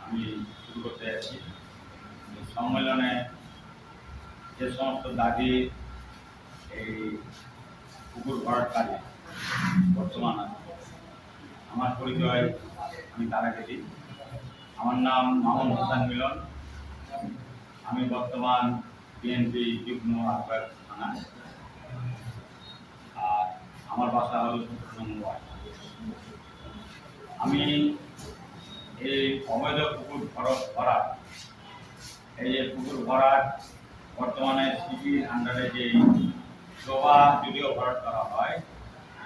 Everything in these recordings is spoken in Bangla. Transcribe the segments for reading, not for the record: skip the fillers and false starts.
আমি শুরু করতে যাচ্ছি। সম্মেলনে যে সমস্ত দাবি এই পুকুর ভরাট কাজে বর্তমান আছে, আমার পরিচয় আমি তার আগে দিই। আমার নাম মামুন হোসেন মিলন। আমি বর্তমান বিএনপি যুগ্ম আহ্বায়ক থানা, আর আমার বাসা হল 17 নম্বর ওয়ার্ড। আমি এই অবৈধ পুকুর ভরাট, এই যে পুকুর ভরাট বর্তমানে সিটির আন্ডারে যে ডোবা যদিও ভরাট করা হয়,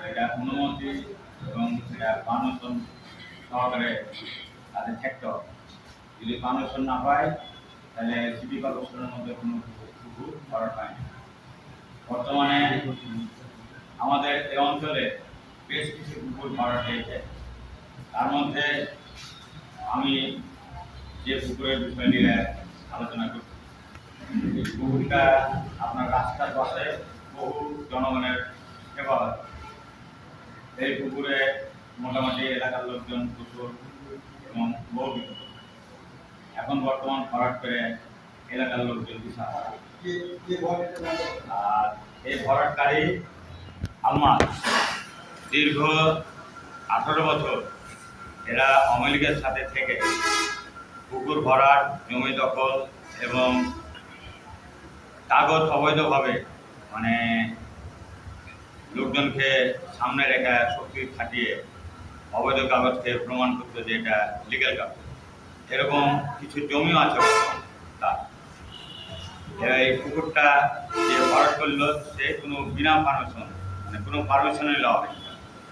এটা অনুমতি এবং এটা পারমিশন সহকারে তাদের থাকতে হবে। যদি পারমিশন না পায় তাহলে সিটি কর্পোরেশনের মধ্যে কোনো পুকুর ভরাট হয় না। বর্তমানে আমাদের এই অঞ্চলে বেশ কিছু পুকুর ভরাট হয়েছে। তার মধ্যে আমি যে পুকুরের বিষয় নিয়ে আলোচনা করছি, এই পুকুরটা আপনার রাস্তার পাশে বহু জনগণের সেবা হয়। এই পুকুরে মোটামুটি এলাকার লোকজন প্রচুর এবং বহু এখন বর্তমান ভরাট করে এলাকার লোকজন বিশাল। আর এই ভরাটকারী আলমাস দীর্ঘ 18 বছর এরা আওয়ামী লীগের সাথে থেকে পুকুর ভরাট, জমি দখল এবং কাগজ অবৈধভাবে মানে লোকজনকে সামনে রেখে শক্তি খাটিয়ে অবৈধ কাগজকে প্রমাণ করতে যে এটা লিগ্যাল কাগজ, এরকম কিছু জমিও আছে। তার এই পুকুরটা যে ভরাট করলো সে কোনো বিনা পারমিশন, মানে কোনো পারমিশনে লওয়া হয়।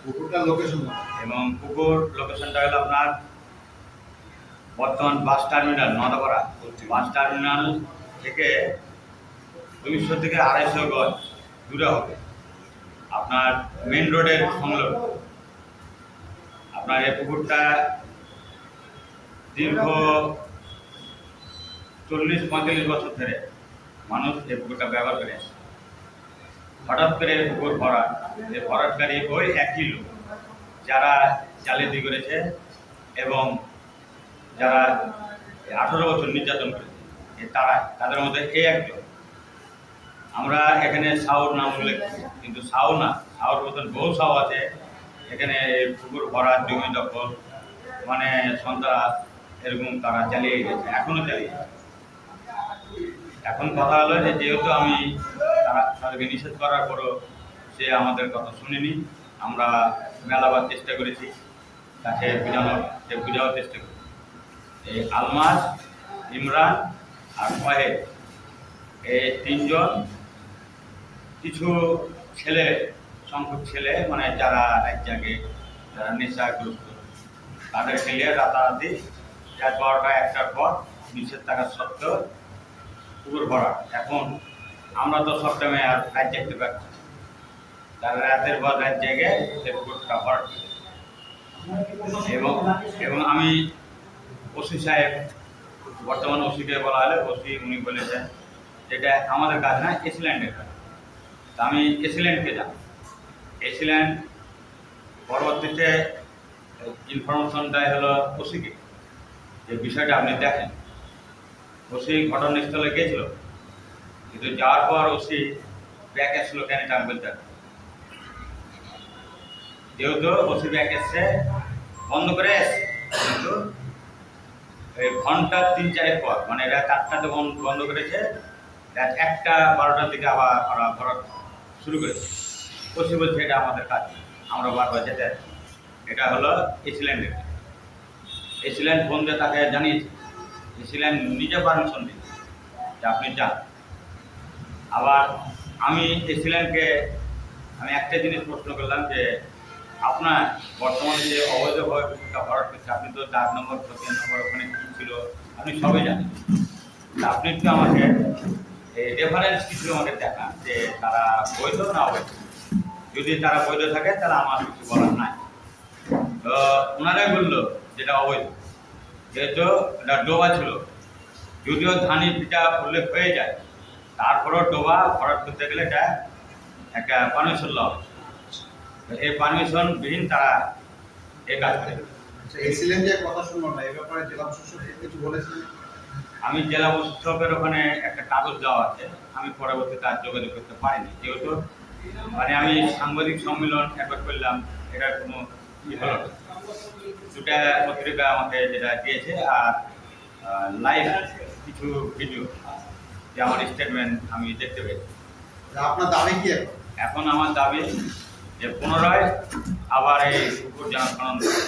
পুকুরটার লোকেশন এবং পুকুর লোকেশনটা হলো আপনার বর্তমান bus terminal Nadapara. Bus terminal থেকে 200 থেকে 250 গজ দূরে হবে, আপনার মেন রোডের সংলগ্ন। আপনার এই পুকুরটা দীর্ঘ 40-45 বছর ধরে মানুষ এই পুকুরটা ব্যবহার করে আসছে। হঠাৎ করে পুকুর ভরাট, এই ভরাটকারী ওই একই লোক যারা জালিয়াতি করেছে এবং যারা 18 বছর নির্যাতন করেছে, তাদের মধ্যে এই একজন। আমরা এখানে সাউর নাম উল্লেখ করি, কিন্তু সাউ না, সাউর মতন বহু সাউ আছে এখানে। পুকুর ভরাট, জমি দখল, মানে সন্ত্রাস, এরকম তারা চালিয়ে গেছে, এখনো চালিয়ে যাচ্ছে। এখন কথা হলো যে যেহেতু আমি তাদেরকে নিষেধ করার পরও সে আমাদের কথা শুনেনি, আমরা মেলাবার চেষ্টা করেছি, তাকে বোঝানোর চেষ্টা করি। এই আলমাস, ইমরান আর ওয়াহেদ, এই 3 জন কিছু সংখ্যক ছেলে, মানে যারা এক জায়গায় যারা নেশাগ্রস্ত, তাদের খেলিয়ে রাতারাতি 12টা 1টার পর নিষেধ থাকা সত্ত্বেও পুকুর ভরা। এখন আমরা তো সব টাইমে আর রাত জাগতে পারছি, তারা রাতের পর রাত জেগে পুকুরটা ভরাট করে। এবং আমি ওসি সাহেব, বর্তমান ওসিকে বলা হলে ওসি উনি বলেছেন যেটা আমাদের কাজ না, এসিল্যান্ডের কাজ। তা আমি এসিল্যান্ডকে যাই, এসিল্যান্ড পরবর্তীতে ইনফরমেশন দেয় হলো ওসিকে, যে বিষয়টা আপনি দেখেন। ওসি ঘটনাস্থলে গিয়েছিল, কিন্তু যাওয়ার পর ওসি ব্যাক আসলো কেন এটা আমি বলতে পারি। যেহেতু ওসি ব্যাক এসছে, বন্ধ করে এসছে, কিন্তু এই ঘন্টা 3-4 পর, মানে রাত 8টাতে বন্ধ করেছে, রাত 1টা 12টার দিকে আবার ওরা ভরাট শুরু করেছে। ওসি বলছে এটা আমাদের কাজ, আমরা বারবার যেতে। এটা হলো এসিল্যান্ডের। এসিল্যান্ড ফোন দিয়ে তাকে জানিয়েছে, এসিল্যান্ড নিজে পারমিশন দিয়েছে যে আপনি যান। আবার আমি এসিল্যান্ডকে একটা জিনিস প্রশ্ন করলাম যে আপনার বর্তমানে যে অবৈধভাবে পুকুরটা ভরাট করছে, আপনি তো 4 নম্বর 3 নম্বর ওখানে কী ছিল আপনি সবই জানেন। আপনি একটু আমাকে এই রেফারেন্স কিছু আমাকে দেখান যে তারা বৈধ না অবৈধ। যদি তারা বৈধ থাকে তাহলে আমার কিছু বলার নাই। তো ওনারাই বললো যেটা অবৈধ, যেহেতু এটা ডোবা ছিল। যদিও ধানি পিঠা উল্লেখ হয়ে যায়, তারপরেও ডোবা ভরাট করতে গেলে এটা একটা পারমিশন লওয়া হয়। এই পারমিশন বিহীন তারা এই কাজ করে। আচ্ছা, এক্সিলেন্ট যে কথা শুনলাম না, এই ব্যাপারে জেলা প্রশাসক কিছু বলেছিলেন? আমি জেলা প্রশাসকের ওখানে একটা কাগজ দেওয়া আছে, আমি পরবর্তীতে আর যোগাযোগ করতে পারিনি, যেহেতু মানে আমি সাংবাদিক সম্মেলন একবার করলাম, এটা কোনো ই হলো না। দুটা পত্রিকা আমাকে যেটা দিয়েছে, আর লাইভ কিছু ভিডিও যে আমার স্টেটমেন্ট আমি দেখতে পেয়েছি। আপনার দাবি কি এখন? এখন আমার দাবি যে পুনরায় আবার এই পুকুর যেন খনন করে।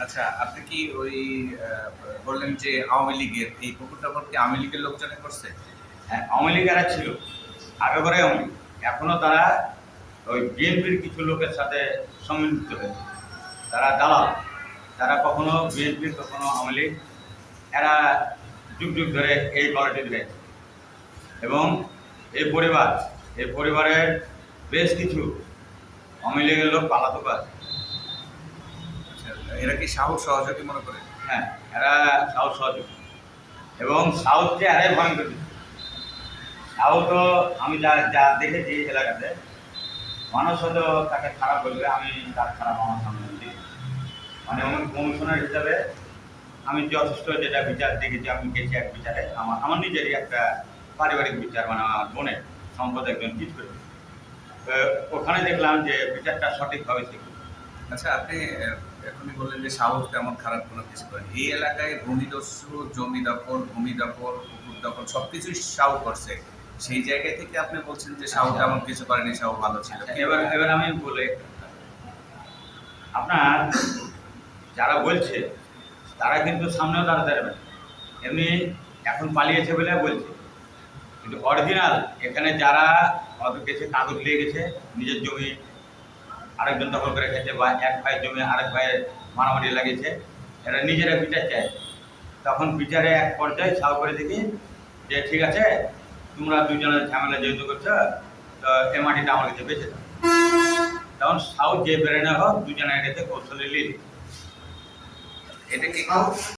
আচ্ছা, আপনি কি ওই বললেন যে আওয়ামী লীগের এই পুকুরটা কি আওয়ামী লীগের লোকজনে করছে? হ্যাঁ, আওয়ামী লীগেরা ছিল আগে করে, আওয়ামী লীগ। এখনো তারা ওই বিএনপির কিছু লোকের সাথে সম্মিলিত হয়েছে, তারা দালাল, তারা কখনো বিএনপির কখনো আওয়ামী লীগ, এরা যুগ যুগ ধরে এই কোয়ালিটি রয়েছে। এবং এই পরিবারের বেশ কিছু আওয়ামী লীগের লোক পালাতক আছে। আচ্ছা, এরা কি সাহস সহযোগী মনে করে? হ্যাঁ, এরা সাউথ সহযোগী, এবং সাউথ যে আরে ভয়ঙ্কর কিছু। সাউথও আমি যা যা দেখেছি এলাকাতে, মানুষ হয়তো তাকে খারাপ বলবে, আমি তার খারাপ আমার সামনে দিই। মানে আমি কমিশনার হিসাবে আমি যথেষ্ট যেটা বিচার দেখেছি, আমি গেছি এক বিচারে, আমার নিজেরই একটা পারিবারিক বিচার, মানে আমার বোনের সম্পদ একজন ঠিক করে। তো ওখানে দেখলাম যে বিচারটা সঠিকভাবে ছিল। আচ্ছা, আপনি এখনই বললেন যে সাহস তেমন খারাপ কোনো কিছু করেন। এই এলাকায় ভূমিদস্যু, জমি দখল, ভূমি দখল, পুকুর দখল সবকিছুই সাহু করছে। সেই জায়গা থেকে আপনি বলছেন যে সাহু তেমন কিছু করেনি, সাহু ভালো ছিল। এবার এবার আমি বলে, আপনার যারা বলছে তারা কিন্তু সামনেও দাঁড়াতে পারবে না, এমনি এখন পালিয়েছে বলে বলছে, কিন্তু অরিজিনাল এখানে যারা ওদের কাছে কাগজ নিয়ে গেছে, নিজের জমি আরেকজন দখল করে রেখেছে, বা এক ভাইয়ের জমি আরেক ভাইয়ের মারামারি লাগিয়েছে, এরা নিজেরা বিচার চায়। তখন বিচারে এক পর্যায়ে সাউ করে দেখি যে ঠিক আছে, তোমরা দুজনের ঝামেলা যেহেতু করছো, তো এ মাটিটা আমার কাছে বেঁচে দাও। তখন সাউ যে বেরেনে হোক দুজনের কাছে কৌশলে লিল। এটা কি